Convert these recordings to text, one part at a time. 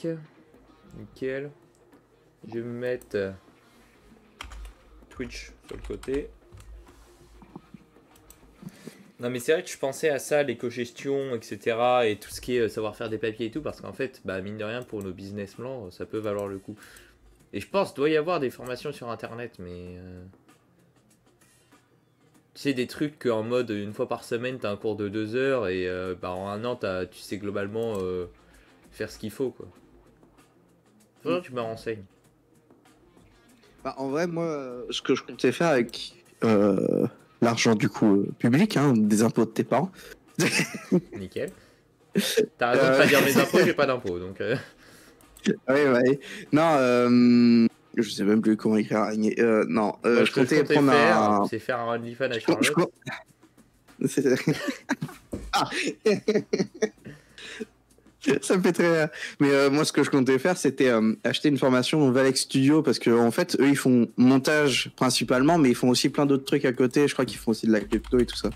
Tac. Nickel. Je vais me mettre Twitch sur le côté. Non mais c'est vrai que je pensais à ça, l'éco-gestion, etc. Et tout ce qui est savoir faire des papiers et tout, parce qu'en fait, bah, mine de rien, pour nos business plans, ça peut valoir le coup. Et je pense qu'il doit y avoir des formations sur internet, mais... Tu sais, des trucs qu'en mode, une fois par semaine, t'as un cours de 2 heures, et bah, en un an, tu sais globalement faire ce qu'il faut, quoi. Faudrait que tu me renseignes. Bah, en vrai, moi, ce que je comptais faire avec l'argent du coup public, hein, des impôts de tes parents. Nickel. T'as raison de pas dire mes impôts, j'ai pas d'impôts, donc... Oui, ouais. Non, je sais même plus comment écrire. Non, Moi, je comptais prendre faire, c'est faire un OnlyFans à Charlotte. Ah. Ça me fait très rire. Mais moi, ce que je comptais faire, c'était acheter une formation au Valex Studio parce que en fait, eux, ils font montage principalement, mais ils font aussi plein d'autres trucs à côté. Je crois qu'ils font aussi de la crypto et tout ça.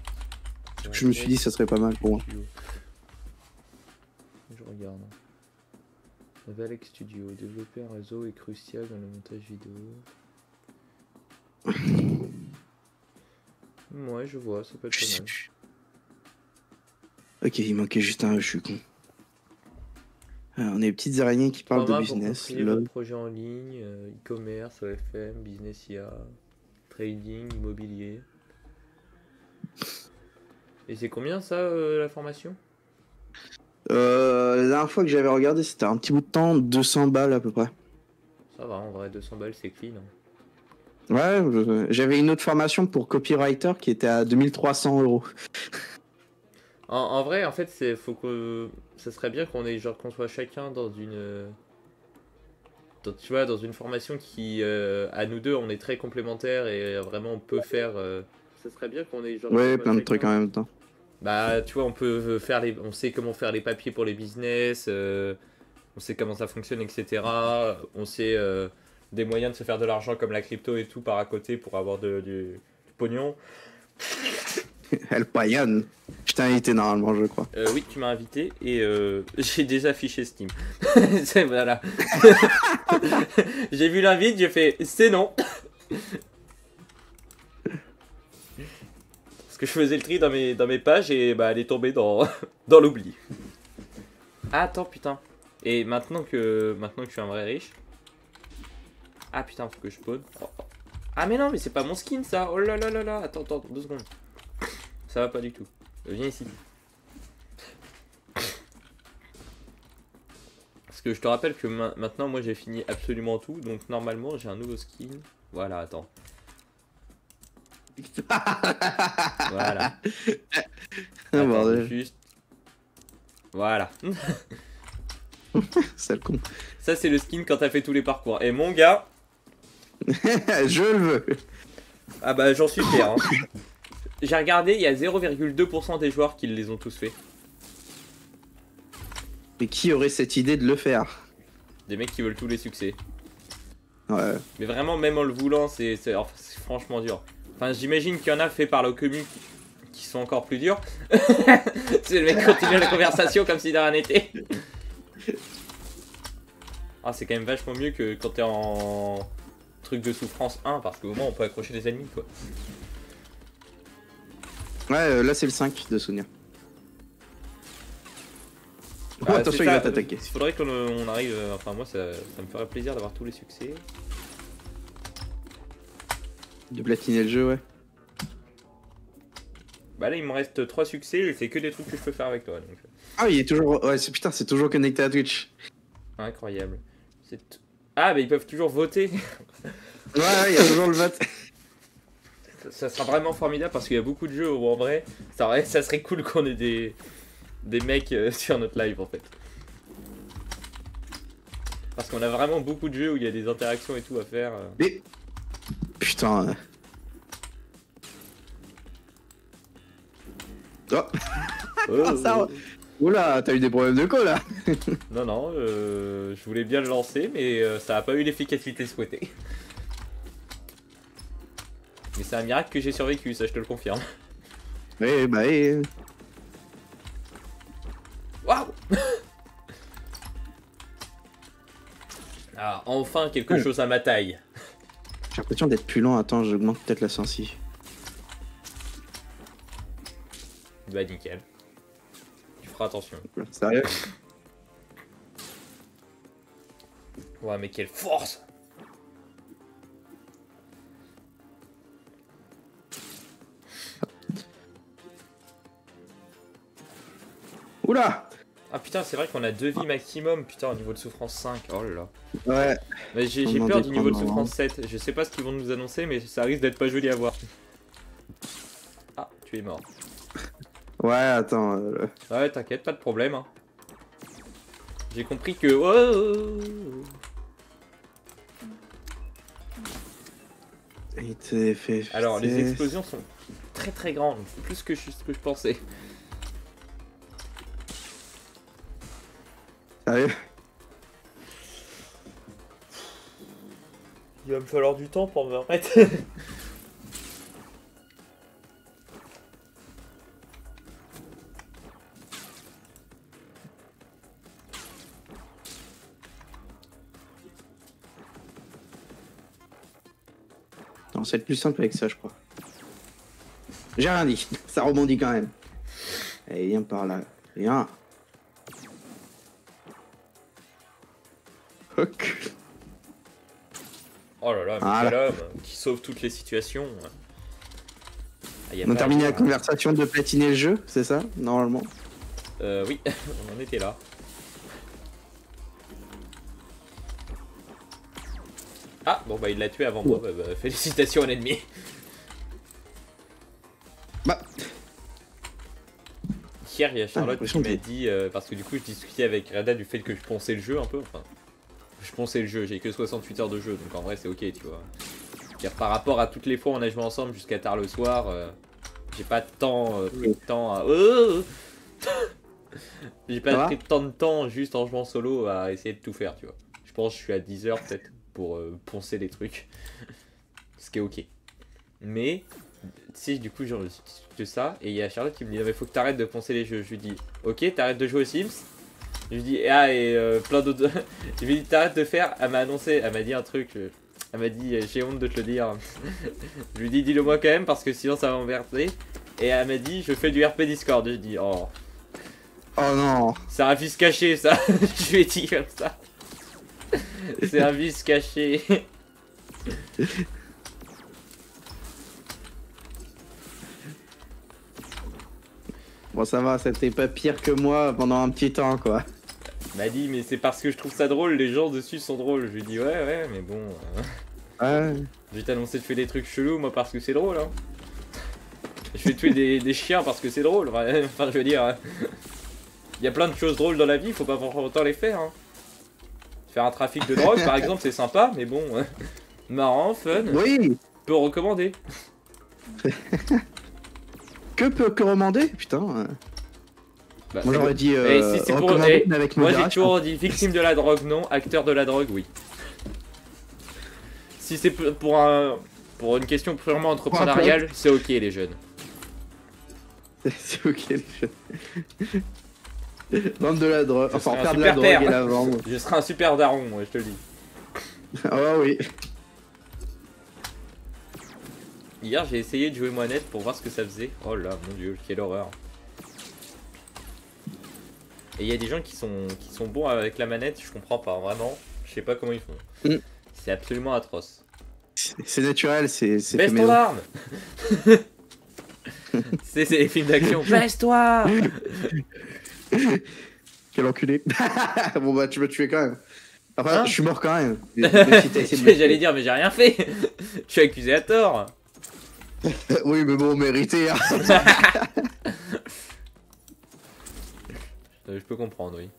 Je me suis dit, ça serait pas mal pour moi. Je regarde. Valex Studio, développer un réseau est crucial dans le montage vidéo. Ouais, je vois, ça peut être pas mal. Ok, il manquait juste un E, je suis con. Alors, on est les petites araignées qui parlent de business. Votre projet en ligne, e-commerce, OFM, business IA, trading, immobilier. Et c'est combien ça, la formation? La dernière fois que j'avais regardé, c'était un petit bout de temps, 200 balles à peu près. Ça va, en vrai, 200 balles, c'est clean. Ouais, j'avais une autre formation pour copywriter qui était à 2300 €. En vrai, en fait, ça serait bien qu'on soit chacun dans une... tu vois, dans une formation qui, à nous deux, on est très complémentaires et vraiment on peut faire... ça serait bien qu'on ait genre... Ouais, plein de trucs en même temps. Bah, tu vois, on sait comment faire les papiers pour les business, on sait comment ça fonctionne, etc. On sait des moyens de se faire de l'argent comme la crypto et tout par à côté pour avoir du pognon. El Payan. Je t'ai invité normalement, je crois. Oui, tu m'as invité et j'ai déjà affiché Steam. Voilà. J'ai vu l'invite, j'ai fait c'est non. Parce que je faisais le tri dans mes pages et bah elle est tombée dans l'oubli. Ah, attends, putain. Et maintenant que je suis un vrai riche. Ah putain, faut que je spawn. Oh. Ah mais non, mais c'est pas mon skin ça. Oh là là là là. Attends, 2 secondes. Ça va pas du tout. Viens ici. Parce que je te rappelle que maintenant moi j'ai fini absolument tout. Donc normalement j'ai un nouveau skin. Voilà, attends. Voilà. Attends, juste. Voilà. C'est le con. Ça c'est le skin quand t'as fait tous les parcours. Et mon gars. Je le veux. Ah bah j'en suis fier. Hein. J'ai regardé, il y a 0,2% des joueurs qui les ont tous fait. Mais qui aurait cette idée de le faire? Des mecs qui veulent tous les succès. Ouais. Mais vraiment, même en le voulant, c'est franchement dur. Enfin, j'imagine qu'il y en a fait par le commu qui sont encore plus durs. C'est le mec continue la conversation comme si de rien n'était. Ah, c'est quand même vachement mieux que quand t'es en truc de souffrance 1, parce qu'au moins on peut accrocher des ennemis, quoi. Ouais, là c'est le 5 de souvenir. Oh, Ah, attention, il va t'attaquer. Il faudrait qu'on arrive. Enfin, moi, ça me ferait plaisir d'avoir tous les succès. De platiner le jeu, ouais. Bah là, il me reste 3 succès et c'est que des trucs que je peux faire avec toi. Donc. Ah, il est toujours. Ouais, putain, c'est toujours connecté à Twitch. Incroyable. Ah, bah ils peuvent toujours voter. Ouais, il y a toujours le vote. Ça sera vraiment formidable parce qu'il y a beaucoup de jeux où en vrai, ça serait cool qu'on ait des mecs sur notre live en fait. Parce qu'on a vraiment beaucoup de jeux où il y a des interactions et tout à faire. Mais... Putain. Oh. Oh, ça... Oula, t'as eu des problèmes de co là. Non, je voulais bien le lancer, mais ça n'a pas eu l'efficacité souhaitée. Mais c'est un miracle que j'ai survécu, ça je te le confirme. Oui, bah oui. Waouh. Ah, enfin quelque chose à ma taille. J'ai l'impression d'être plus lent. Attends, j'augmente peut-être la sensi. Bah nickel. Tu feras attention. Sérieux? Ouais mais quelle force! Oula! Ah putain, c'est vrai qu'on a 2 vies maximum, putain, au niveau de souffrance 5. Oh là là. Ouais. Mais j'ai peur du niveau de souffrance 7. Je sais pas ce qu'ils vont nous annoncer, mais ça risque d'être pas joli à voir. Ah, tu es mort. Ouais, attends. Ouais, t'inquiète, pas de problème. Hein. J'ai compris que... Oh, Il t'est fait... alors, les explosions sont très très grandes, plus que ce que je pensais. Sérieux? Il va me falloir du temps pour me remettre. Non, c'est le plus simple avec ça, je crois. J'ai rien dit. Ça rebondit quand même. Allez, viens par là. Viens. Ok. Oh là là, mais Voilà. quel homme qui sauve toutes les situations. Ah, On a terminé la conversation de platiner le jeu, c'est ça, normalement? Oui, on en était là. Ah, bon bah il l'a tué avant moi, bah, félicitations à l'ennemi. Bah. Hier, il y a Charlotte qui m'a que- dit, parce que du coup je discutais avec Reda du fait que je ponçais le jeu un peu, enfin... Je ponçais le jeu, j'ai que 68 heures de jeu, donc en vrai c'est ok, tu vois. Car par rapport à toutes les fois où on a joué ensemble jusqu'à tard le soir, j'ai pas pris de temps à... J'ai pas pris tant de temps juste en jouant solo à essayer de tout faire, tu vois. Je pense que je suis à 10 heures peut-être pour poncer les trucs. Ce qui est ok. Mais, si du coup, genre, de ça, et il y a Charlotte qui me dit non, mais faut que t'arrêtes de poncer les jeux. Je lui dis ok, t'arrêtes de jouer aux Sims. Je lui dis ah, et plein d'autres. Je lui dis t'arrêtes de faire. Elle m'a annoncé, elle m'a dit un truc. Elle m'a dit j'ai honte de te le dire. Je lui dis dis-le moi quand même parce que sinon ça va m'emmerder. Et elle m'a dit je fais du RP Discord. Je dis oh. Oh non. C'est un vice caché ça. Je lui ai dit comme ça. C'est un vice caché. Bon, ça va, c'était pas pire que moi pendant un petit temps, quoi. M'a dit mais c'est parce que je trouve ça drôle, les gens dessus sont drôles. Je lui dis ouais mais bon. Ouais. Je vais t'annoncer de faire des trucs chelous moi parce que c'est drôle hein. Je vais tuer des chiens parce que c'est drôle. Enfin je veux dire. Il y a plein de choses drôles dans la vie, faut pas pour autant les faire. Hein. Faire un trafic de drogue par exemple c'est sympa mais bon. Marrant, fun. Oui. Peut recommander. Que commander? Putain. Bah, Moi j'aurais dit si c'est pour... recommander, mais avec moi j'ai modération. toujours dit victime de la drogue non, acteur de la drogue oui. Si c'est pour une question purement entrepreneuriale, c'est ok les jeunes. C'est ok les jeunes. Vendre de la drogue, enfin faire de la super drogue père. et la vendre. Je serai un super daron, moi je te le dis. Ah oui. Hier j'ai essayé de jouer manette pour voir ce que ça faisait. Oh là mon dieu, quelle horreur. Et il y a des gens qui sont bons avec la manette, je comprends pas, vraiment. Je sais pas comment ils font. Mm. C'est absolument atroce. C'est naturel, c'est fait Baisse ton maison. arme. C'est les films d'action. Baisse-toi. Quel enculé. Bon bah tu me tuer quand même. Enfin, Hein je suis mort quand même. Même si t'as essayé de me J'allais dire mais j'ai rien fait. Je suis accusé à tort. tuer. Oui mais bon, mérité. Hein. Je peux comprendre, oui.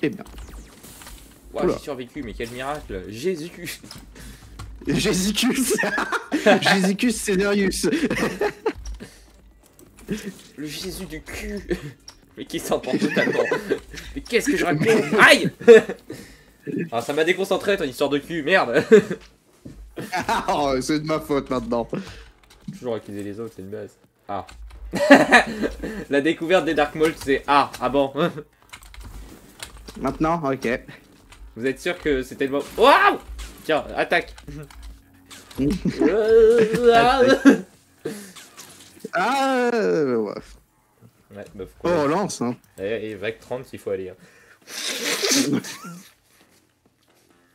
Eh bien. Wow, Oula. j'ai survécu, mais quel miracle. Jésus. Jésicus. Jésicus Cédarius. Le Jésus du cul. Mais qui s'entend totalement. Mais qu'est-ce que je raconte? Aïe. Ah, ça m'a déconcentré ton histoire de cul, merde. Oh, c'est de ma faute maintenant. Toujours accuser les autres, c'est une base. Ah. La découverte des Dark Mold, c'est ah bon. Maintenant, ok. Vous êtes sûr que c'était le moment? Waouh! Tiens, attaque. Ah, ouais. Ouais, meuf, Oh, quoi. relance, hein. Et vague 30, il faut aller. Hein.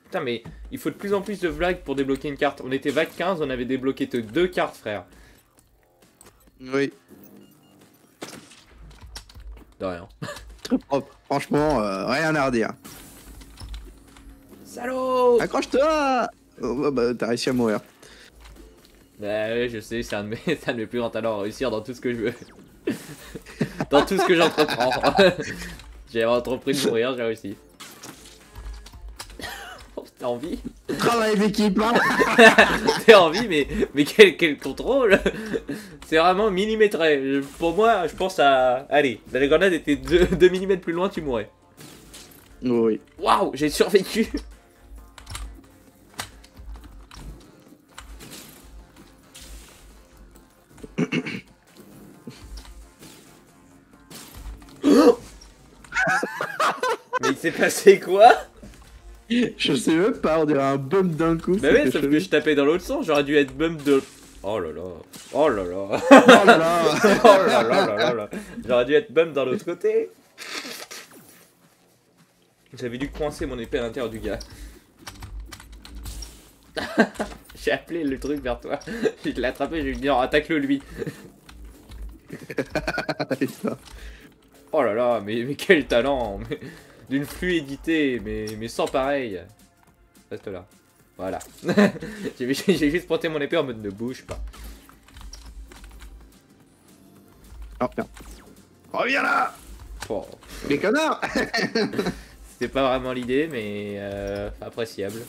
Putain, mais il faut de plus en plus de vagues pour débloquer une carte. On était vague 15, on avait débloqué que 2 cartes, frère. Oui, De rien. très propre. Franchement, rien à redire. Salaud! Accroche-toi! Oh, bah, t'as réussi à mourir. Bah ouais, je sais, c'est un de mes, c'est un de mes plus grands talents, réussir dans tout ce que je veux. Dans tout ce que j'entreprends. J'ai entrepris de mourir, j'ai réussi. Oh, t'as envie? Travail d'équipe, hein. T'as envie, mais quel contrôle? C'est vraiment millimétré. Pour moi, je pense à... Allez, la grenade était 2 mm plus loin, tu mourrais. Oui. Waouh, j'ai survécu. Mais il s'est passé quoi? Je sais même pas, on dirait un bump d'un coup. Bah ouais, c'était sauf chelou. que je tapais dans l'autre sens, j'aurais dû être bump de... Oh là là. Oh là là. Oh là là. Oh là là là là là. J'aurais dû être bump dans l'autre côté. J'avais dû coincer mon épée à l'intérieur du gars. J'ai appelé le truc vers toi. Je l'ai attrapé, j'ai dit non, attaque-le lui. Oh là là, mais quel talent. D'une fluidité, mais sans pareil. Reste là. Voilà. J'ai juste pointé mon épée en mode ne bouge pas. Oh merde. Reviens là. Oh. Les connards. C'était pas vraiment l'idée, mais appréciable.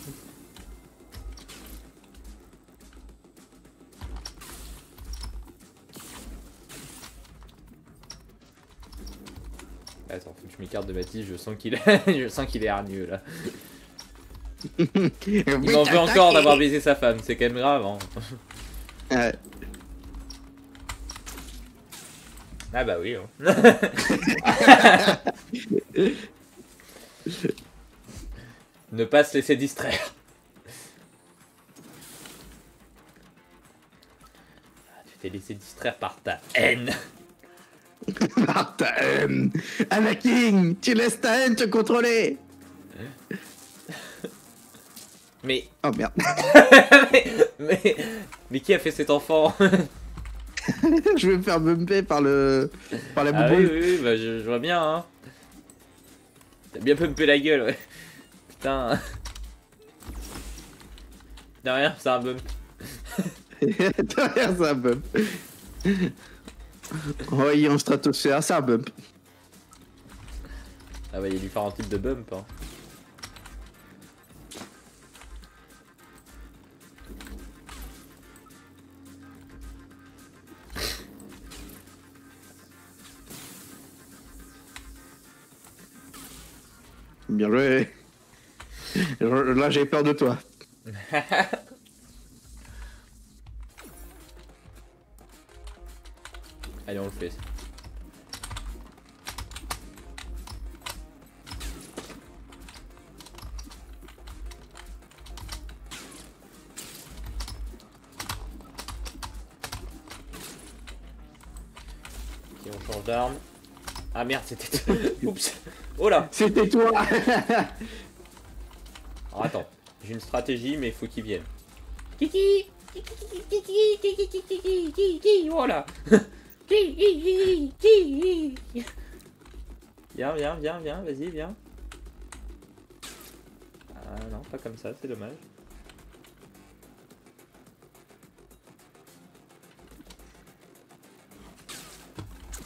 Attends, faut que je m'écarte de Baptiste, je sens qu'il je sens qu'il est hargneux là. Il en veut encore d'avoir baisé sa femme, c'est quand même grave. Hein. Ouais. Ah bah oui. Hein. Ne pas se laisser distraire. Ah, tu t'es laissé distraire par ta haine. Par ta haine. Anakin, tu laisses ta haine te contrôler. Mais... Oh merde. mais qui a fait cet enfant? Je vais me faire bumper par la Ah bouboule. oui, bah je vois bien, hein. T'as bien pumpé la gueule, ouais. Putain. De rien, c'est un bump. Derrière ça bump. Oui, en stratosphère, ça bump. Ah bah il y a différents types de bump, hein. Bien joué. Là, j'ai peur de toi. Allez, on le fait. Ok, on change d'arme. Ah merde, c'était... Oups. Oh là. C'était toi. Alors attends, j'ai une stratégie, mais il faut qu'il vienne. Kiki. Voilà. Viens, vas-y, viens. Ah non, pas comme ça, c'est dommage.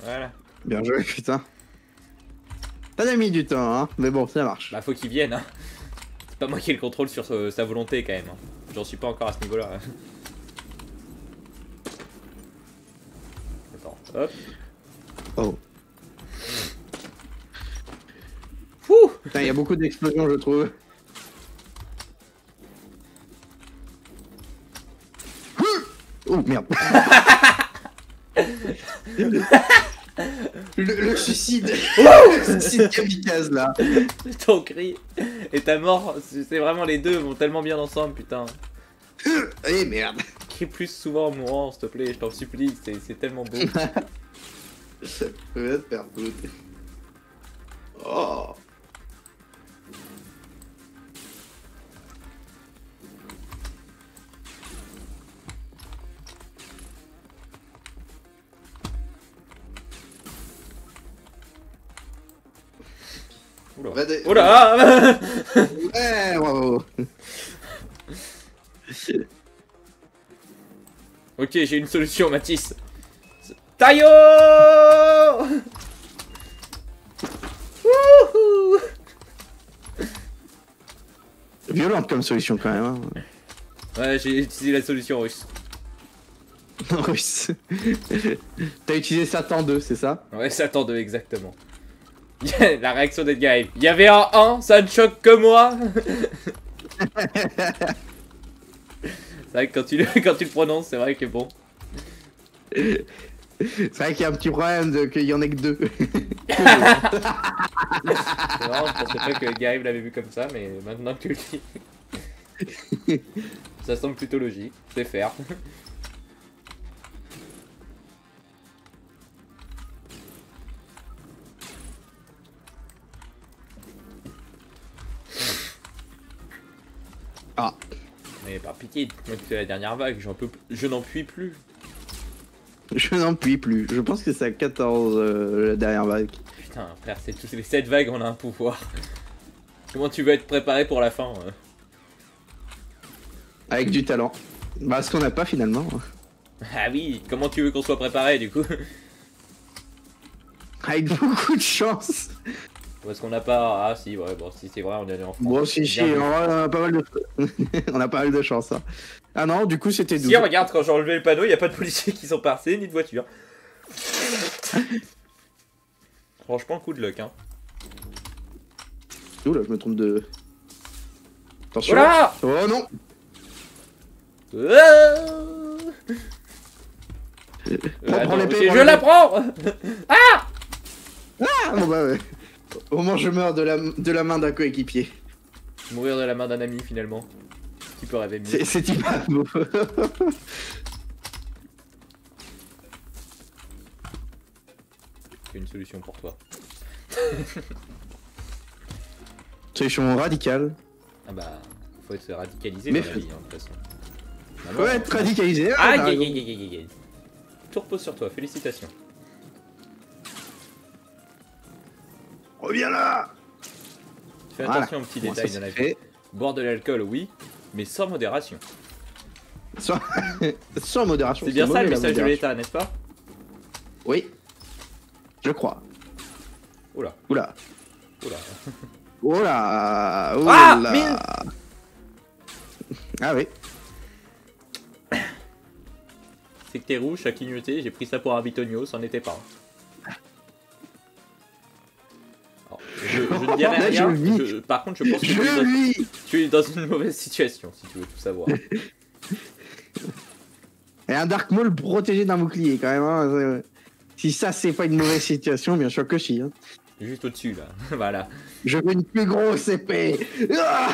Voilà. Bien joué, putain. T'as mis du temps, hein. Mais bon, ça marche. Bah faut qu'il vienne, hein. C'est pas moi qui ai le contrôle sur sa volonté quand même. Hein. J'en suis pas encore à ce niveau-là. Attends, hop. Oh. Fouh. Putain, il y a beaucoup d'explosions, je trouve. Oh merde. Le suicide. Le suicide kamikaze là. Ton cri et ta mort, c'est vraiment les deux vont tellement bien ensemble, putain. Eh merde. Crie plus souvent en mourant, s'il te plaît, je t'en supplie, c'est tellement beau. Ça peut te faire foutre. Oh. Oula. Va de- Oula. Ouais, bravo. Ok, j'ai une solution, Mathis. Taillot. Wouhou. Violente comme solution quand même. Hein. Ouais, j'ai utilisé la solution russe. Russe. T'as utilisé Satan 2, c'est ça? Ouais, Satan 2, exactement. La réaction d'Edgar. Il y avait un 1, ça ne choque que moi. C'est vrai que quand tu le prononces, c'est vrai que bon. C'est vrai qu'il y a un petit problème qu'il y en ait que deux. C'est marrant, je pensais pas que Edgar l'avait vu comme ça, mais maintenant que tu le dis. Ça semble plutôt logique, c'est faire. Ah. Mais par pitié, moi que c'est la dernière vague, je n'en puis plus. Je n'en puis plus. Je pense que c'est à 14 la dernière vague. Putain, frère, c'est tous les 7 vagues, on a un pouvoir. Comment tu veux être préparé pour la fin Avec du talent. Bah, ce qu'on n'a pas finalement. Ah oui, comment tu veux qu'on soit préparé du coup? Avec beaucoup de chance. Parce qu'on n'a pas... Ah si, ouais, bon, si c'est vrai, on est allé en France. Bon, si, Bien on vu. a pas mal de... on a pas mal de chance. Hein. Ah non, du coup, c'était 12. Si, regarde, quand j'ai enlevé le panneau, il n'y a pas de policiers qui sont passés, ni de voiture. Franchement, coup de luck, hein. Ouh là, je me trompe de... Attention. Voilà. Oh non. Prends l'épée, prends Je l'épée. la prends. Ah, bon bah ouais. Au moment où je meurs de la main d'un coéquipier. Mourir de la main d'un ami, finalement. Qui peut rêver mieux. C'est pas beau. J'ai une solution pour toi. Solution radicale. Ah bah, faut être radicalisé Mais dans la vie, hein, de toute façon. Ah Faut non, être radicalisé. Aïe, t'as aïe, raison. aïe, aïe, aïe, aïe. Tout repose sur toi, félicitations. Reviens là. Fais Voilà. attention aux petits Bon, ça, détails dans c'est la vie. fait. Boire de l'alcool, oui, mais sans modération. Sans modération. C'est bien ça le mauvais, la message de modération. l'État, n'est-ce pas? Oui. Je crois. Oula, Oula. oula. Oula. Ah, Oula. mine. Ah oui. C'est que t'es rouge, à clignoter, j'ai pris ça pour un bitonio, c'en était pas. Alors, je ne dirai Là, rien, je vis. par contre je pense que Je vis. tu es dans une mauvaise situation, si tu veux tout savoir. Et un Dark Maul protégé d'un bouclier quand même. Hein. Si ça c'est pas une mauvaise situation, bien sûr que si. Hein. Juste au-dessus là, voilà. Je veux une plus grosse épée. Ah,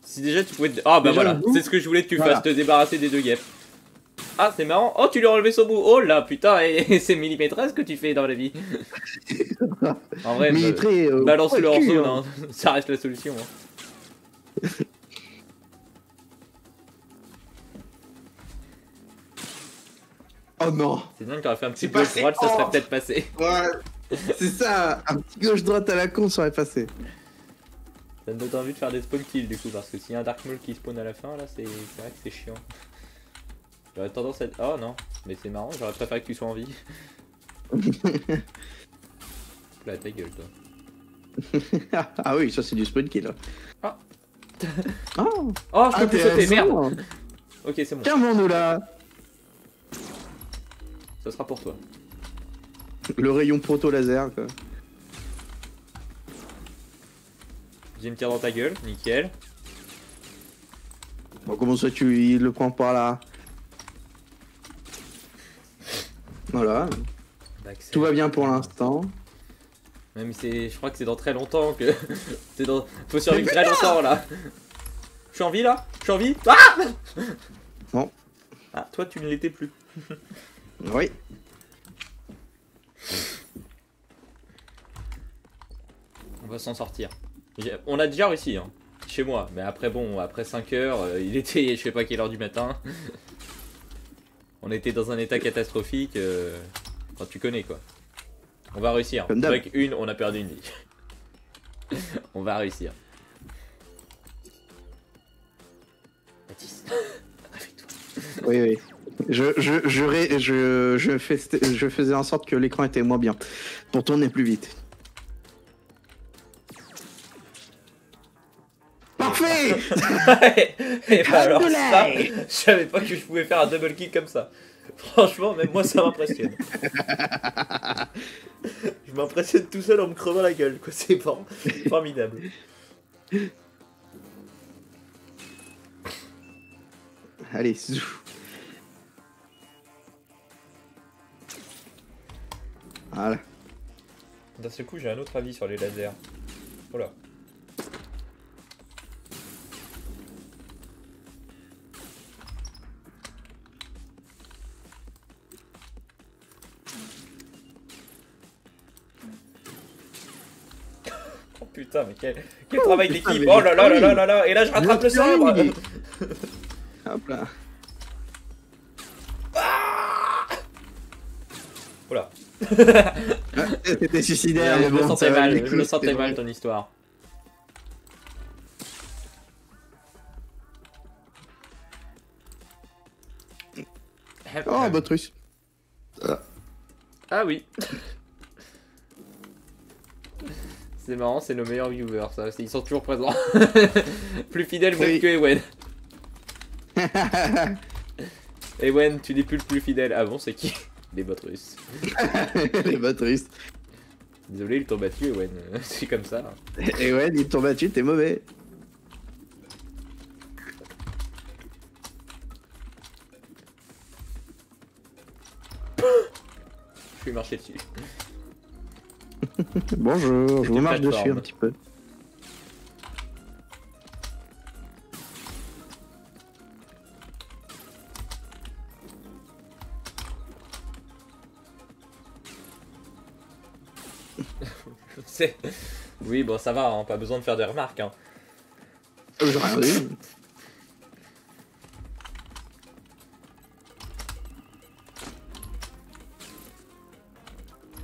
Si déjà tu pouvais... Ah bah Déjà, voilà, vous- c'est ce que je voulais que tu Voilà. fasses, te débarrasser des deux guêpes. Ah c'est marrant, oh tu lui as enlevé son bout, oh là putain, et c'est millimétrage que tu fais dans la vie. En vrai, mais très. balance-le en cul, zone, hein. hein. Ça reste la solution. Hein. Oh non. C'est bien que t'aurais fait un petit C'est gauche passé. droite, ça serait Oh. peut-être passé. Ouais. C'est ça. Un petit gauche droite à la con serait passé. Ça me donne envie de faire des spawn kills du coup, parce que s'il y a un Dark Maul qui spawn à la fin, là c'est vrai que c'est chiant. J'aurais tendance à... Oh non, mais c'est marrant, j'aurais préféré que tu sois en vie. Là, ta gueule toi. Ah oui, ça c'est du spawn kill. Ah. Oh, Oh, je peux plus sauter, merde. intéressant. Ok, c'est bon, Tiens, mon nous là. ça sera pour toi. Le rayon proto laser quoi. J'ai une tire dans ta gueule, nickel. Bon, comment ça il le prend par là? Voilà. Accès. Tout va bien pour l'instant. Même si je crois que c'est dans très longtemps que. Faut survivre très longtemps là. Je suis en vie là. Je suis en vie. Ah Bon. Ah, toi tu ne l'étais plus. Oui. On va s'en sortir. On a déjà réussi, hein, chez moi. Mais après, bon, après 5 heures, il était je sais pas quelle heure du matin. On était dans un état catastrophique. Enfin, tu connais quoi. On va réussir. Comme d'hab. Avec on a perdu une vie. On va réussir. Baptiste, réveille-toi. Oui, oui. Je faisais en sorte que l'écran était moins bien. Pour tourner plus vite. Parfait. Et bah alors ça, je savais pas que je pouvais faire un double kill comme ça. Franchement, même moi ça m'impressionne. Je m'impressionne tout seul en me crevant la gueule, quoi. C'est formidable. Allez, zouf. Voilà. D'un seul coup, j'ai un autre avis sur les lasers. Voilà. Oh putain, mais quel travail putain, d'équipe! mais Oh là là là oui. là là là! Et là, je rattrape le sabre! Oui. Hop là. Voilà. C'était suicidaire, Je mais me bon, sentais ça va, mal, du je coup, me c'était sentais mal bon. ton histoire. Oh, Botrus. Ah oui. C'est marrant, c'est nos meilleurs viewers, ça. Ils sont toujours présents. Plus fidèles même Oui. que Ewen. Ewen, tu n'es plus le plus fidèle. Ah bon, c'est qui? Les bots russes. Les Botrus. Désolé, ils t'ont battu, Ewen. C'est comme ça. Et ouais, ils t'ont battu, t'es mauvais. Je vais marcher dessus. Bonjour, je une vous marche dessus plateforme. un petit peu. C'est... Oui, bon, ça va, hein, pas besoin de faire des remarques. Hein. J'ai rien dit.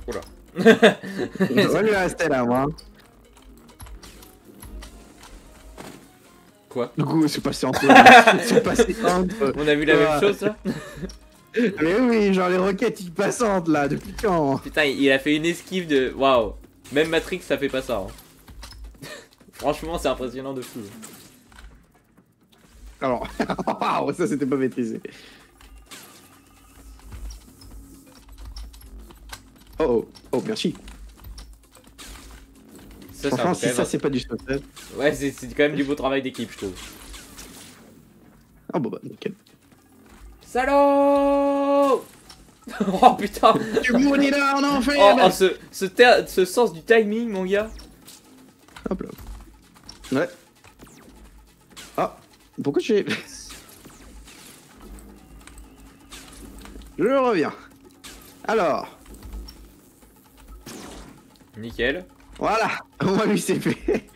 Oula. On va lui rester là, moi. Quoi? Du coup, c'est passé entre. C'est passé entre. On a vu la même chose là? Mais oui, genre les roquettes, ils passent entre là, depuis quand? Putain, il a fait une esquive de... Waouh. Même Matrix, ça fait pas ça. Hein. Franchement, c'est impressionnant de fou. Alors, waouh, ça c'était pas maîtrisé. Oh oh, oh merci. Ça, Franchement, un- si quand ça même- c'est pas du sauvetage. Ouais, c'est quand même du beau travail d'équipe, je trouve. Ah bon bah nickel. Salaud! Oh putain! Tu mouris là en enfer! Oh, ce sens du timing, mon gars! Hop là. Ouais. Ah, pourquoi j'ai... Je reviens. Alors, Nickel. voilà, au moins lui c'est fait.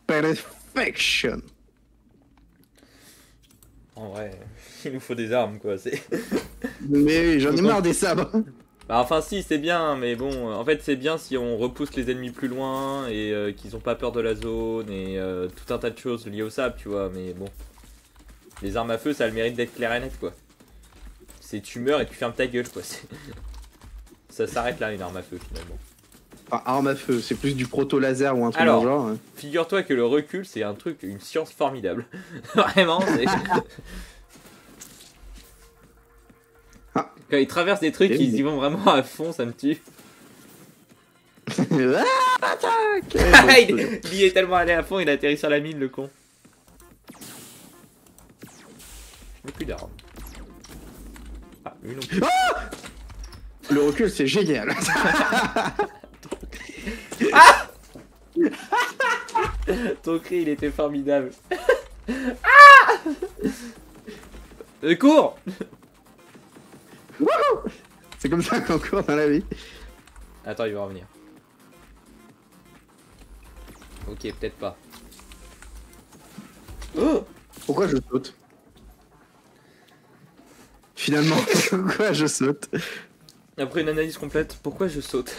Perfection. En vrai, il nous faut des armes, quoi. C'est... Mais oui, j'en ai marre des sabres. Bah, enfin, si, c'est bien, mais bon, en fait, c'est bien si on repousse les ennemis plus loin et qu'ils ont pas peur de la zone et tout un tas de choses liées au sable, tu vois, mais bon. Les armes à feu, ça a le mérite d'être clair et net, quoi. C'est tu meurs et tu fermes ta gueule, quoi. Ça s'arrête là, une arme à feu, finalement. Enfin, arme à feu, c'est plus du proto-laser ou un truc Alors, dans le genre. Hein. Figure-toi que le recul, c'est un truc, une science formidable. Vraiment, c'est... Ah. Quand ils traversent des trucs, Et ils oui. y vont vraiment à fond, ça me tue. Ah, attaque. Il y est tellement allé à fond, il a atterri sur la mine, le con. Je n'ai plus d'armes. lui non plus. Le recul, c'est génial. Ton cri, il était formidable. Ah cours. C'est comme ça qu'on court dans la vie. Attends, il va revenir. Ok, peut-être pas. Oh, Pourquoi je saute? Finalement, pourquoi je saute? après une analyse complète, pourquoi je saute?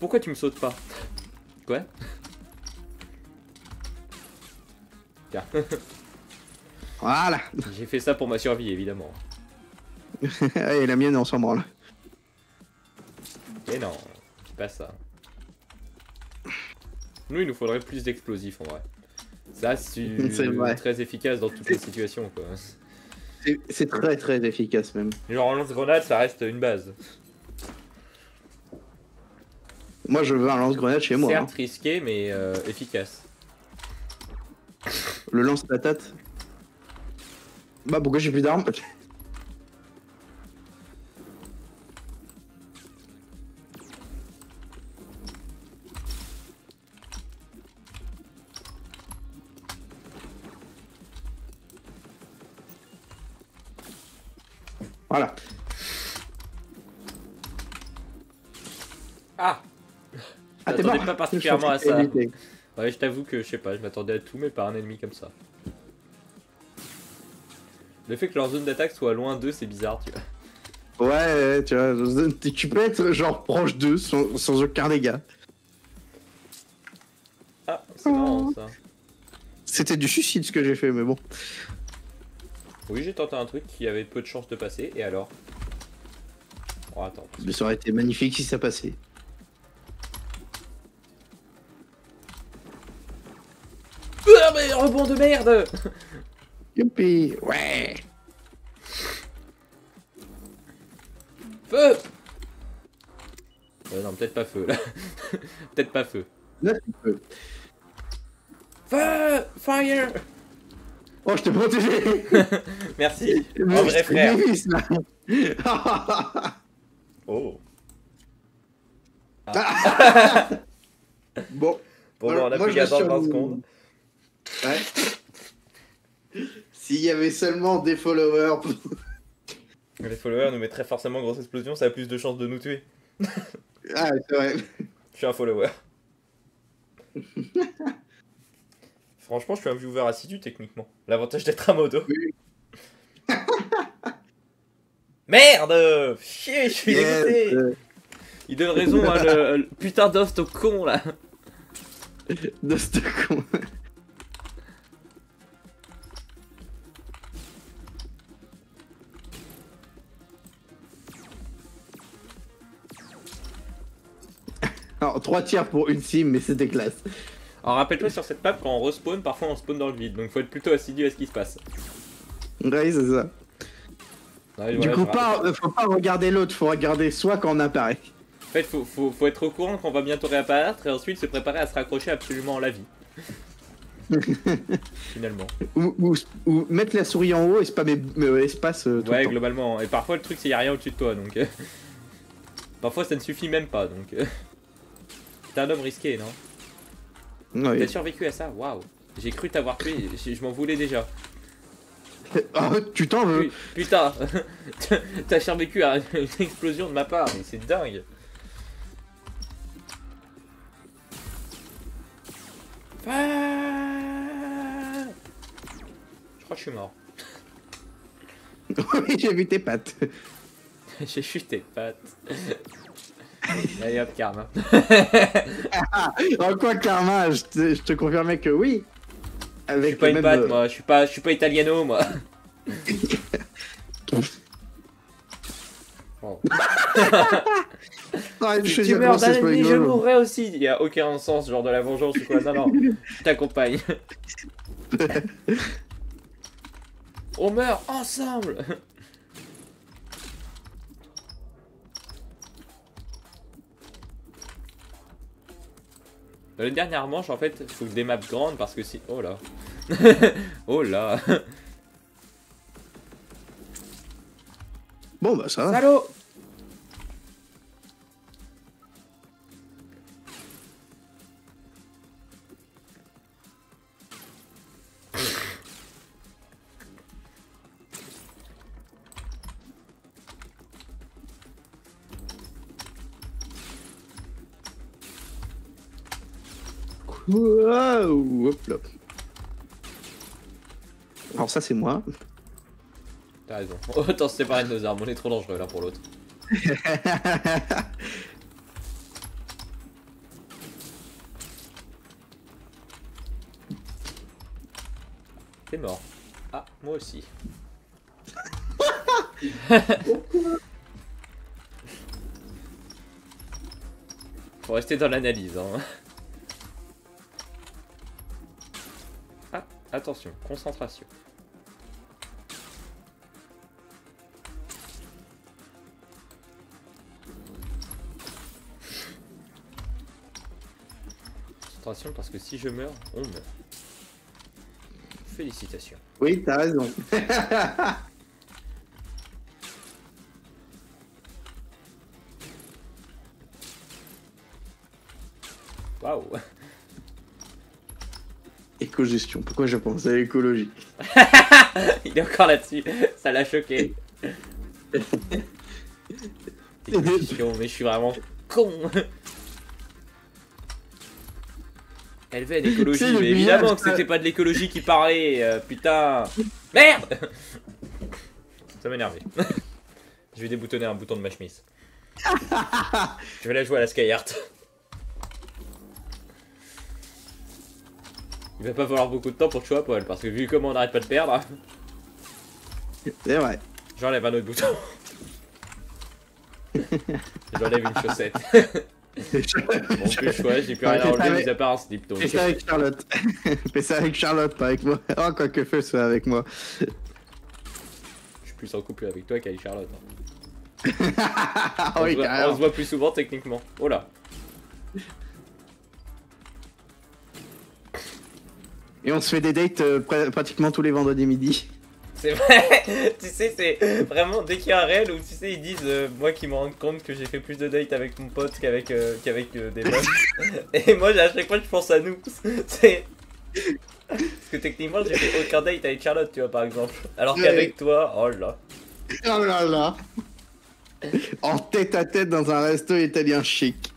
Pourquoi tu me sautes pas? Quoi? Tiens, Voilà. j'ai fait ça pour ma survie, évidemment. Et la mienne, on s'en branle. Mais non, c'est pas ça. Nous, il nous faudrait plus d'explosifs en vrai. Ça, C'est vrai. très efficace dans toutes les situations, quoi. C'est très très efficace même. Genre en lance-grenade, ça reste une base. Moi, je veux un lance-grenade chez moi. Certes risqué, mais efficace. Le lance-patate. Bah, pourquoi j'ai plus d'armes? Voilà. Ah, Ah, t'es j'attendais mort. pas particulièrement à Je pensais ça. que t'avais évité. Ouais, je t'avoue que je sais pas, je m'attendais à tout, mais pas un ennemi comme ça. Le fait que leur zone d'attaque soit loin d'eux, c'est bizarre, tu vois. Ouais, tu vois, tu peux être genre proche d'eux sans aucun dégât. Ah, c'est marrant ça. C'était du suicide ce que j'ai fait, mais bon. Oui, j'ai tenté un truc qui avait peu de chances de passer, et alors? Oh, attends. Mais ça aurait été magnifique si ça passait. Ah, mais rebond de merde! Youpi, ouais. Feu! Non, peut-être pas feu là. Peut-être pas feu. Là, tu peux. Feu! Fire! Oh, je t'ai protégé. Merci. Un vrai frère. Lewis, là. Oh. Bon. Bon, bah, on a Moi, plus je qu'à reste attendre sur 20 le- secondes. Ouais. S'il y avait seulement des followers. Les followers nous mettraient forcément grosse explosion, ça a plus de chances de nous tuer. Ah, c'est vrai. Je suis un follower. Franchement, je suis un viewer assidu techniquement. L'avantage d'être un modo. Oui. Merde! Chier, je suis Yes, dégoûté! Il donne raison à le putain d'host au con là. de ce con. Alors, 3 tiers pour une sim, mais c'était classe. Alors rappelle-toi sur cette map, quand on respawn, parfois on spawn dans le vide, donc faut être plutôt assidu à ce qui se passe. Oui, c'est ça. Non, mais Du voilà, coup, je rappelle. faut pas regarder l'autre, faut regarder soit quand on apparaît. En fait, faut être au courant qu'on va bientôt réapparaître et ensuite se préparer à se raccrocher absolument à la vie. Finalement. Ou mettre la souris en haut et spammer espace tout Ouais, le temps. globalement. Et parfois le truc c'est qu'il n'y a rien au-dessus de toi, donc... Parfois ça ne suffit même pas, donc... T'es un homme risqué, non? Oui. T'as survécu à ça? Waouh. J'ai cru t'avoir tué, je m'en voulais déjà. Oh, tu t'en veux. Putain. T'as survécu à une explosion de ma part, mais c'est dingue. Ah, je crois que je suis mort. Oui, j'ai vu tes pattes. J'ai chuté de pattes. Allez hop, karma. En quoi, Karma, je te confirmais que oui. Je suis Avec pas le une même, patte, moi. Je suis pas italiano, moi. Bon. Ah, je Si sais tu pas meurs comment d'un c'est pas ennemi, je rigolo. mourrai aussi. Il y a aucun sens, genre de la vengeance ou quoi. Non, non. Je t'accompagne. On meurt ensemble. Dans les dernières manches, en fait, il faut des maps grandes parce que si... Oh là. Oh là. Bon, bah ça va. Salaud! Waouh, hop là. Alors ça c'est moi. T'as raison. Autant se séparer de nos armes, on est trop dangereux l'un pour l'autre. T'es mort. Ah, moi aussi. Faut rester dans l'analyse, hein. Ah, attention, concentration. Concentration parce que si je meurs, on meurt. Félicitations. Oui, t'as raison. Waouh. Éco-gestion, pourquoi je pense à l'écologie? Il est encore là-dessus, ça l'a choqué. Éco-gestion, mais je suis vraiment con. Elven, écologie, mais évidemment que c'était pas de l'écologie qui parlait, putain. Merde. Ça m'a énervé. Je vais déboutonner un bouton de ma chemise. Je vais la jouer à la Skyheart. Il va pas falloir beaucoup de temps pour que je sois à poil, parce que vu comment on n'arrête pas de perdre, C'est vrai. j'enlève un autre bouton. J'enlève une chaussette. Bon, plus le choix, j'ai plus rien à enlever, mis à part un slip. Donc. Fais ça avec Charlotte. Fais ça avec Charlotte, pas avec moi. Oh, quoi que fais ça avec moi. Je suis plus en couple avec toi qu'avec Charlotte. Hein. Oui, On se voit plus souvent techniquement. Oh là. Et on se fait des dates pratiquement tous les vendredis midi. C'est vrai. Tu sais, c'est vraiment dès qu'il y a un réel où tu sais ils disent moi qui me rends compte que j'ai fait plus de dates avec mon pote qu'avec des meufs. Et moi à chaque fois je pense à nous. C'est parce que techniquement j'ai fait aucun date avec Charlotte, tu vois, par exemple. Alors qu'avec toi, oh là. Oh là là. En tête à tête dans un resto italien chic.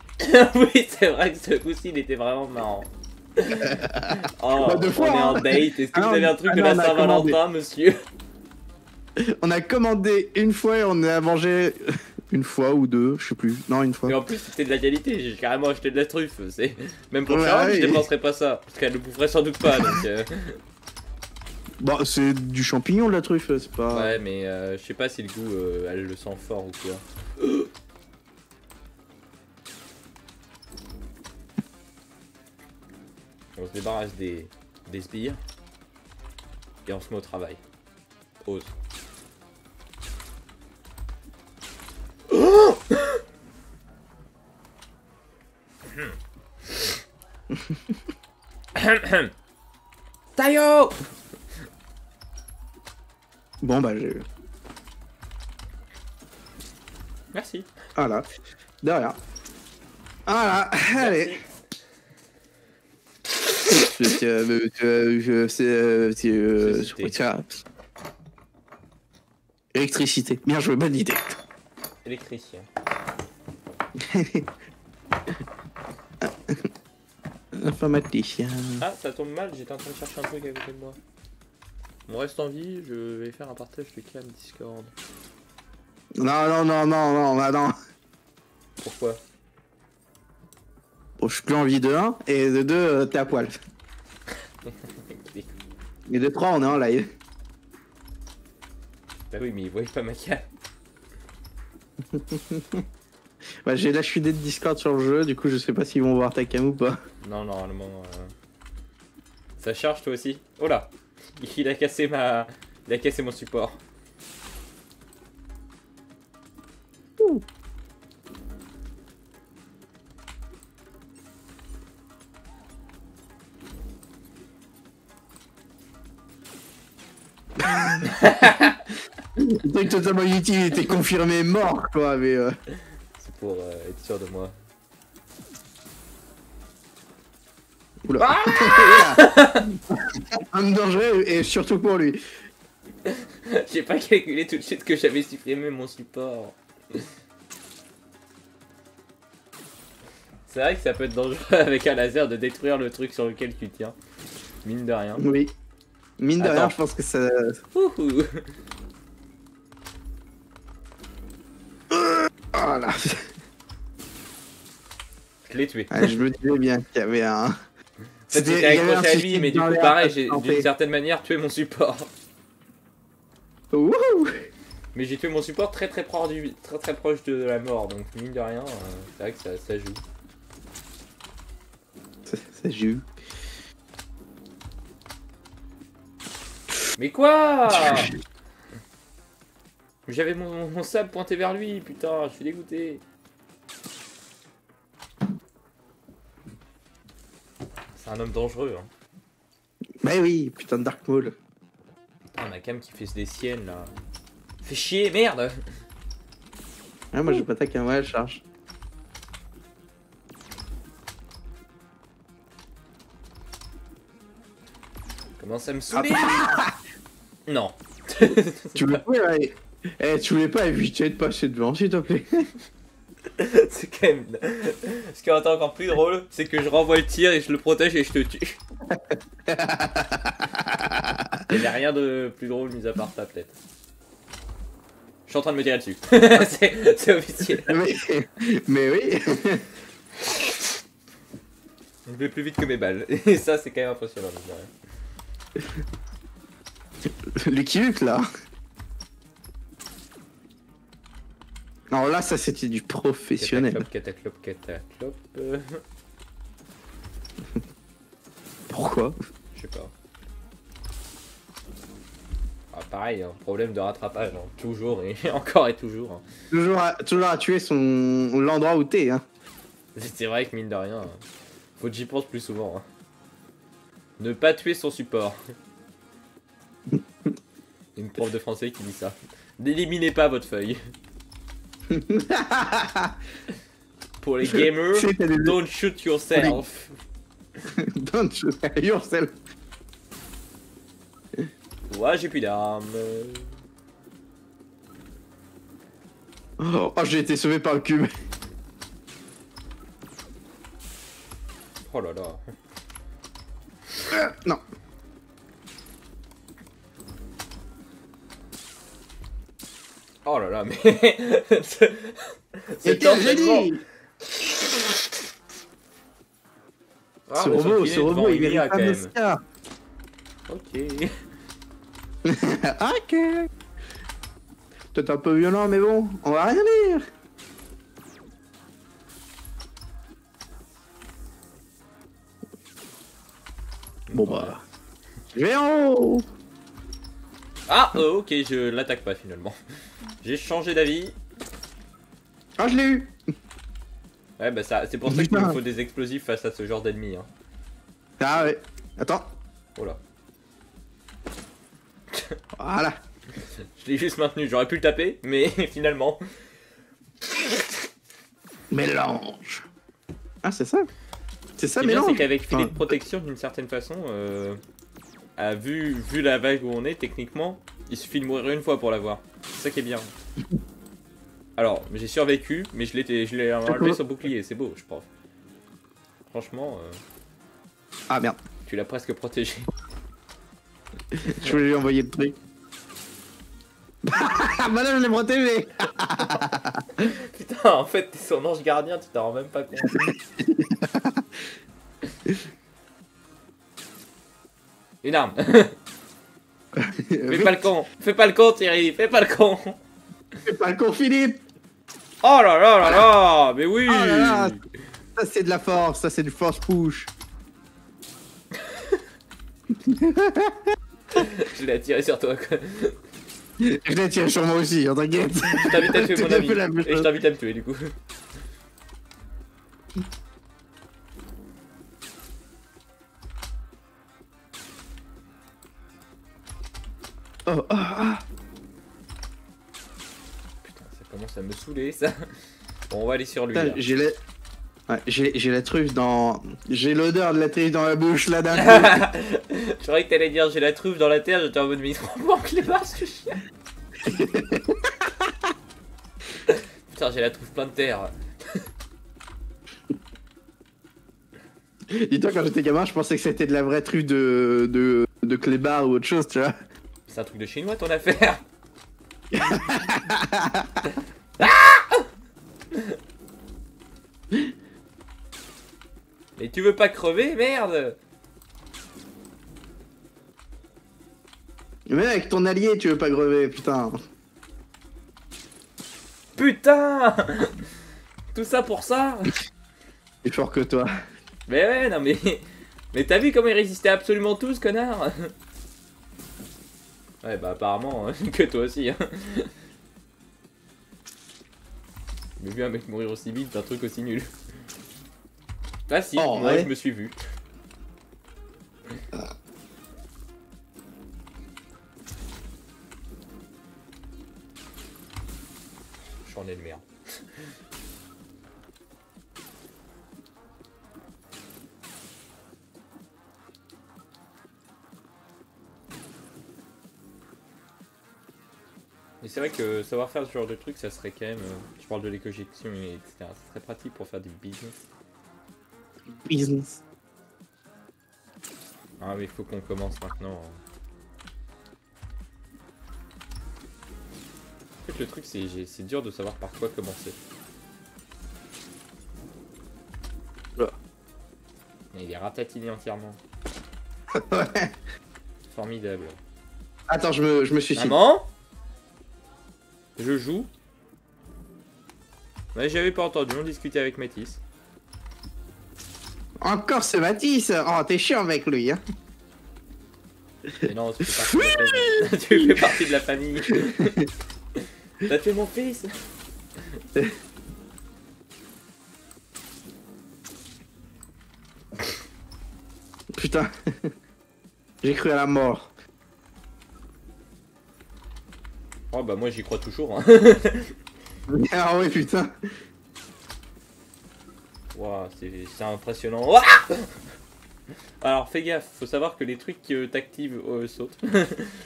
Oui, c'est vrai que ce coup-ci il était vraiment marrant. Oh, Bah, deux fois, on est en hein. date. Est-ce que Ah vous avez un truc de non, la on a Saint-Valentin, monsieur? On a commandé une fois et on a mangé une fois ou deux, je sais plus. Non, une fois. Et en plus, c'était de la qualité. J'ai carrément acheté de la truffe. C'est même pour Ouais, Charlotte, je oui. dépenserais pas ça parce qu'elle le boufferait sans doute pas. Donc, Bon, c'est du champignon de la truffe, c'est pas. ouais, mais je sais pas si le goût, elle le sent fort ou quoi. On se débarrasse des sbires et on se met au travail. Ose. Tayo! Bon, bah, j'ai. Merci. Voilà. De rien. Voilà, allez. Électricité. Bien joué, bonne idée. Électricien. Informaticien. Ah, ça tombe mal, j'étais en train de chercher un truc à côté de moi. On reste en vie, je vais faire un partage de cam Discord. Non, bah non. Pourquoi? Bon, je suis plus en vie de 1, et de 2, t'es à poil. Et de 3, on est en live. Bah oui, mais ils voient pas ma cam. Bah, j'ai la chute de Discord sur le jeu, du coup, je sais pas s'ils vont voir ta cam ou pas. Non, normalement. Ça charge toi aussi. Oh là! Il a cassé ma. Il a cassé mon support. Ouh. Le truc totalement inutile, il était confirmé mort, quoi, mais... C'est pour être sûr de moi. Oula. Un dangereux, et surtout pour lui. J'ai pas calculé tout de suite que j'avais supprimé mon support. C'est vrai que ça peut être dangereux avec un laser de détruire le truc sur lequel tu tiens. Mine de rien. Oui. Mine de rien, Attends. je pense que ça... Ouhou. Voilà. Je l'ai tué. Ouais, je me disais bien qu'il y avait un... Peut-être que il y t'es avait un accroché à lui, système mais du dans coup l'air, pareil, j'ai en d'une fait. certaine manière tué mon support. Wouhou. Mais j'ai tué mon support très proche de la mort, donc mine de rien, c'est vrai que ça joue. Ça joue. Mais quoi? J'avais mon sable pointé vers lui, putain, je suis dégoûté. C'est un homme dangereux, hein. Bah oui, putain de Dark Maul. Putain, ma cam qui fait des siennes là. Fais chier, merde! Ah, moi j'ai pas ta caméra, elle charge. Commence à me saouler! Non. Tu voulais pas, tu voulais pas éviter de passer devant, s'il te plaît. C'est quand même. Ce qui est encore plus drôle, c'est que je renvoie le tir et je le protège et je te tue. Il n'y a rien de plus drôle mis à part ça, peut-être. Je suis en train de me tirer dessus. C'est officiel. Mais oui. Je vais plus vite que mes balles. Et ça, c'est quand même impressionnant. Lucky Luke là. Non, là, ça c'était du professionnel. Cataclope. Pourquoi? Je sais pas. Ah, pareil, un problème de rattrapage, hein. Toujours et encore et toujours. Hein. Toujours à tuer l'endroit où t'es. Hein. C'est vrai que mine de rien, faut que j'y pense plus souvent. Hein. Ne pas tuer son support. Une prof de français qui dit ça. N'éliminez pas votre feuille. Pour les gamers, don't shoot yourself. Don't shoot yourself. Ouais, j'ai plus d'armes. Oh, j'ai été sauvé par le cube. Oh là là. Non. Oh là là, mais... C'est un génie. Ah, Ce robot, il mérite un Oscar. Ok. Ok. Peut-être un peu violent, mais bon, on va rien dire. Bon bah... Je vais en haut. Ah, ok, je l'attaque pas finalement. J'ai changé d'avis. Ah, je l'ai eu. Ouais, bah ça, c'est pour ça qu'il me faut des explosifs face à ce genre d'ennemis. Hein. Ah ouais. Attends. Oh là. Voilà. Je l'ai juste maintenu, j'aurais pu le taper, mais finalement... Mélange. Ah, c'est ça. C'est ça, Ce qui est bien, mélange. c'est qu'avec filet de protection, d'une certaine façon, vu la vague où on est, techniquement, il suffit de mourir une fois pour l'avoir. C'est ça qui est bien. Alors, j'ai survécu, mais je l'ai enlevé sur bouclier, c'est beau, je crois. Franchement, Ah merde. tu l'as presque protégé. Je voulais lui envoyer le truc. Ah bah là, je l'ai protégé. Putain, en fait, t'es son ange gardien, tu t'en rends même pas compte. Une arme. Fais pas le con. Fais pas le con, Thierry. Fais pas le con. Fais pas le con, Philippe. Oh là là là là. Mais oui. Oh là là. Ça, c'est de la force. Ça, c'est du force push. Je l'ai attiré sur toi, quoi. Je l'ai tiré sur moi aussi, t'inquiète. Je t'invite à tuer, mon ami. Et je t'invite à me tuer, du coup. Oh, ah, ah. commence à me saouler ça. Bon, on va aller sur lui. Putain, Là. j'ai la truffe dans... J'ai l'odeur de la truffe dans la bouche là d'un coup. Je croyais que t'allais dire j'ai la truffe dans la terre, j'étais en mode mais il manque les barres ce chien. Putain, j'ai la truffe plein de terre. Dis-toi, quand j'étais gamin, je pensais que c'était de la vraie truffe de clébard ou autre chose, tu vois. C'est un truc de chinois ton affaire. Mais tu veux pas crever, merde. Mais avec ton allié, tu veux pas grever, putain. Putain. Tout ça pour ça. Plus fort que toi. Mais ouais, non mais... Mais t'as vu comment ils résistaient absolument tous, connard. Ouais, bah apparemment, que toi aussi. Hein. J'ai vu un mec mourir aussi vite d'un truc aussi nul. Ah si, Oh, moi ouais. je me suis vu. J'en ai de merde. Mais c'est vrai que savoir faire ce genre de truc, ça serait quand même... je parle de l'éco-gestion, etc. Ça serait pratique pour faire du business. Business. Ah mais il faut qu'on commence maintenant. En fait le truc c'est dur de savoir par quoi commencer. Là. Mais il est ratatiné entièrement. Ouais. Formidable. Attends, je me suicide. Maman? Je joue. Ouais, j'avais pas entendu, on discutait avec Mathis. Encore ce Matisse. Oh, t'es chiant avec lui, hein. Mais non, tu fais partie de la famille. Tu fais partie de la famille. T'as tué mon fils. Putain. J'ai cru à la mort. Oh bah moi j'y crois toujours. Hein. Ah ouais, putain. Wow, c'est impressionnant. Ouah. Alors fais gaffe, faut savoir que les trucs que t'actives sautent.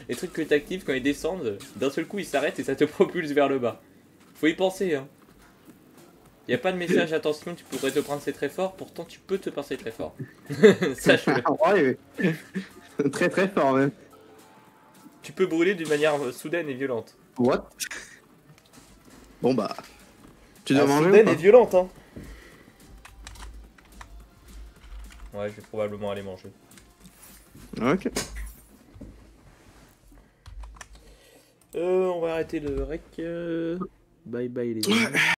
Les trucs que t'actives quand ils descendent, d'un seul coup ils s'arrêtent et ça te propulse vers le bas. Faut y penser hein. Y a pas de message attention, tu pourrais te pincer très fort, pourtant tu peux te pincer très fort. Sache-le. Ouais, très très fort même. Tu peux brûler d'une manière soudaine et violente. What? Bon bah. Tu dois manger ou soudaine pas? et violente hein. Ouais, je vais probablement aller manger. Ok. On va arrêter le rec. Bye bye les gars.